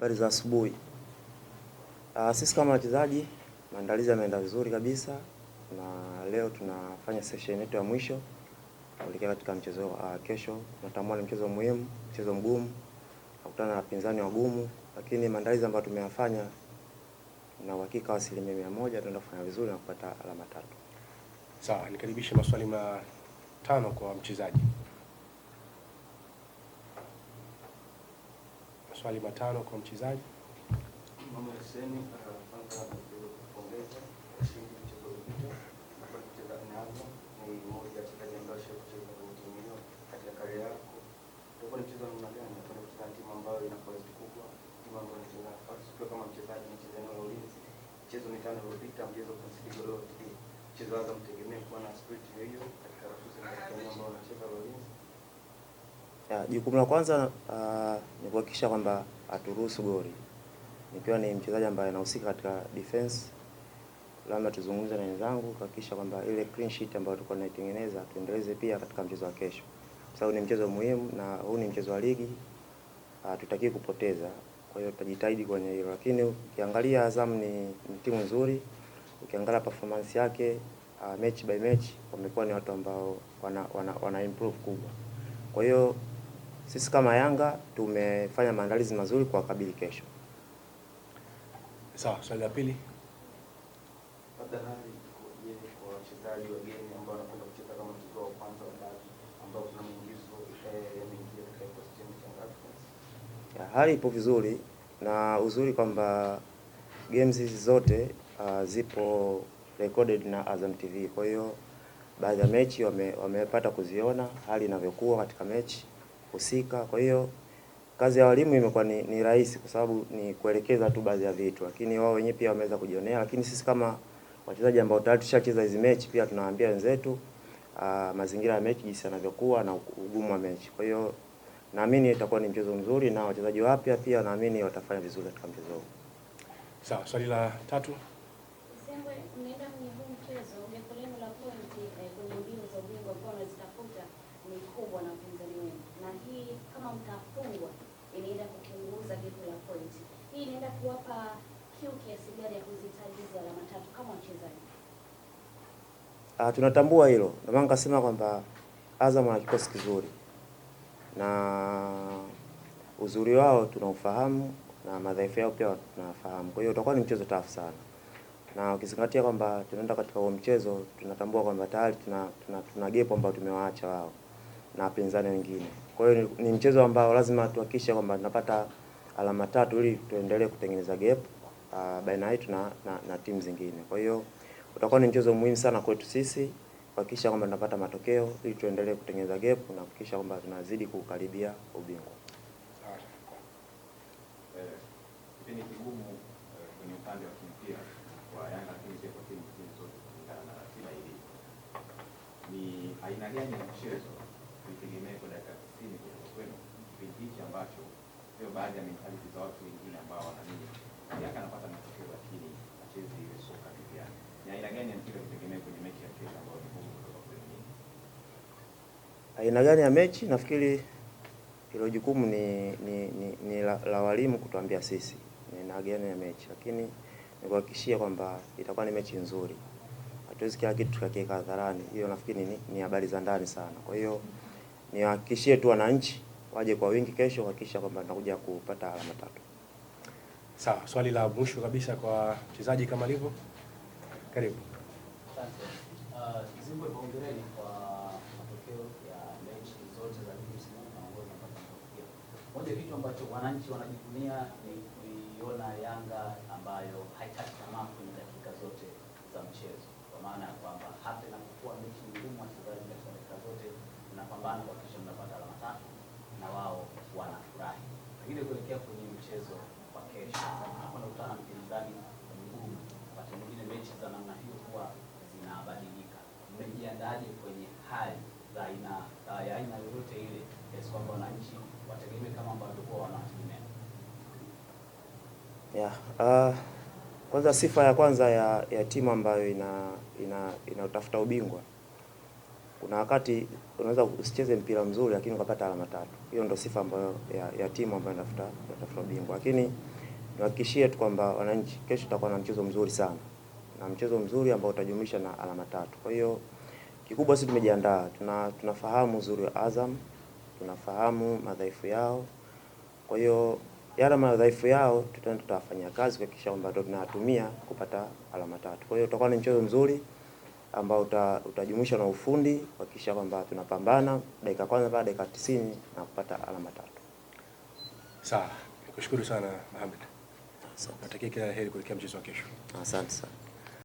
Habari za asubuhi. Sisi kama wachezaji maandalizi yameenda vizuri kabisa, na leo tunafanya session yetu ya mwisho kuelekea katika mchezo kesho. Tunatambua ni mchezo muhimu, mchezo mgumu, nakutana na wapinzani wagumu, lakini maandalizi ambayo tumeyafanya na uhakika wa 100% tunaenda kufanya vizuri na kupata alama 3. Sawa, nikaribishe maswali 5 kwa mchezaji. Maswali 5 kwa mchezaji. Mama Hussein kwanza kupongeza ushindi mchezo uliopita na kwa kucheza nao ni mmoja ya wachezaji ambao wamecheza kwenye timu hiyo katika kariera yako. Kwa ni mchezo namna gani na kucheza timu ambayo ina quality kubwa, timu ambayo inacheza kwa kama mchezaji mchezo eneo la ulinzi. Mchezo mitano uliopita mchezo concede goal yote. Mchezo wao mtegemea kuwa na spirit hiyo katika nafasi ambao wanacheza ulinzi. Jukumu la kwanza ni kuhakikisha kwamba haturuhusu goli. Nikiwa ni mchezaji ambaye anahusika katika defense, lazima tuzungumze na wenzangu kuhakikisha kwamba ile clean sheet ambayo tulikuwa tunaitengeneza tuendeleze pia katika mchezo wa kesho. Sababu ni mchezo muhimu na huu ni mchezo wa ligi, tutaki kupoteza. Kwa hiyo tutajitahidi kwenye hilo. Lakini ukiangalia Azam ni timu nzuri, ukiangalia performance yake match by match wamekuwa ni watu ambao wana improve kubwa. Kwa hiyo sisi kama Yanga tumefanya maandalizi mazuri kwa kabili kesho. Sawa, swali la pili. Labda hali ikoje kwa wachezaji wageni ambao wanakwenda kucheza kama mchezo wa kwanza wa dabi ambao kuna mwingizo yameingia katika kikosi cha Africans? Hali ipo vizuri na uzuri kwamba games hizi zote zipo recorded na Azam TV. Kwa hiyo baadhi ya mechi wamepata kuziona hali inavyokuwa katika mechi husika. Kwa hiyo kazi ya walimu imekuwa ni rahisi kwa sababu ni kuelekeza tu baadhi ya vitu, lakini wao wenyewe pia wameweza kujionea. Lakini sisi kama wachezaji ambao tayari tushacheza hizo mechi pia tunawaambia wenzetu mazingira ya mechi jinsi yanavyokuwa na ugumu wa mechi. Kwa hiyo naamini itakuwa ni mchezo mzuri na wachezaji wapya pia naamini watafanya vizuri katika mchezo huu. Sawa, swali la 3. Sembwe, unaenda kwenye huu mchezo, lengo la pointi kwenye mbio za ubingwa ambao unazitafuta ni kubwa na wapinzani wenu. Na hii kama mtafungwa inaenda kupunguza gap la pointi. Hii inaenda kuwapa kiu kiasi gani ya kuzihitaji hizo alama 3 kama wachezaji? Tunatambua hilo. Ndio maana nikasema kwamba Azam ana kikosi kizuri. Na uzuri wao tunaufahamu na madhaifu yao pia tunafahamu. Kwa hiyo utakuwa ni mchezo tafu sana. Na ukizingatia kwamba tunaenda katika huo mchezo, tunatambua kwamba tayari tuna gap ambao tumewaacha wao na wapinzani wengine. Kwa hiyo ni mchezo ambao lazima tuhakikishe kwamba tunapata alama 3 ili tuendelee kutengeneza gap baina yetu na timu zingine. Kwa hiyo utakuwa ni mchezo muhimu sana kwetu sisi kuhakikisha kwamba tunapata matokeo ili tuendelee kutengeneza gap na kuhakikisha kwamba tunazidi kukaribia ubingwa. Kipindi kigumu kwenye upande wa kimpira kwa Yanga, lakini pia kwa timu zingine zote kulingana na ratiba hii. Ni aina gani ya mchezo tuitegemee kwa dakika 90 kutoka kwenu kipindi hichi ambacho sio baadhi ya mentality za watu wengine ambao wanaamini Yanga anapata matokeo lakini hachezi ile soka duniani? Ni aina gani ya mchezo tuitegemee kwenye mechi ya kesho ambayo ni ngumu kutoka kwenu? Aina gani ya mechi? Nafikiri hilo jukumu ni la walimu kutuambia sisi ni aina gani ya mechi, lakini nikuhakikishia kwamba itakuwa ni mechi nzuri. Hatuwezi kila kitu tukakiweka hadharani. Hiyo nafikiri ni habari za ndani sana. Kwa hiyo niwahakikishie tu wananchi waje kwa wingi kesho kuhakikisha kwamba tunakuja kupata alama 3. Sawa, swali la mwisho kabisa kwa mchezaji kama alivyo. Karibu. Asante. Zimbo, hongereni kwa matokeo ya mechi zote za ligi msimu na ongoza mpaka matokeo. Moja kitu ambacho wananchi wanajivunia ni kuiona Yanga ambayo haikati tamaa kwenye dakika zote za mchezo. Kwa maana ya kwamba hata inapokuwa mechi ngumu, wachezaji katika dakika zote mnapambana kuhakikisha mnapata alama 3 na wao wanafurahi. Lakini kuelekea kwenye mchezo wa kesho, tunakwenda kukutana na mpinzani mgumu. Wakati mwingine mechi za namna hiyo huwa zinabadilika. Mmejiandaje kwenye hali za aina yoyote ile kiasi kwamba wananchi wategemee kama ambavyo kwa wanategemea? Kwanza sifa ya kwanza ya timu ambayo utafuta ubingwa, kuna wakati unaweza usicheze mpira mzuri lakini ukapata alama 3. Hiyo ndio sifa ambayo ya timu ambayo inatafuta ubingwa. Lakini niwahakikishie tu kwamba wananchi, kesho tutakuwa na mchezo mzuri sana, na mchezo mzuri ambao utajumlisha na alama 3. Kwa hiyo kikubwa sisi tumejiandaa, tunafahamu uzuri wa Azam, tunafahamu madhaifu yao. Kwa hiyo yale madhaifu yao tutafanyia kazi kuhakikisha kwamba tunayatumia kupata alama 3. Kwa hiyo utakuwa ni mchezo mzuri ambao utajumuisha na ufundi kuhakikisha kwamba tunapambana dakika kwanza mpaka dakika 90 na kupata alama 3. Sawa, nikushukuru sana Mohamed. Natakia kila la heri kuelekea mchezo wa kesho. Asante sana.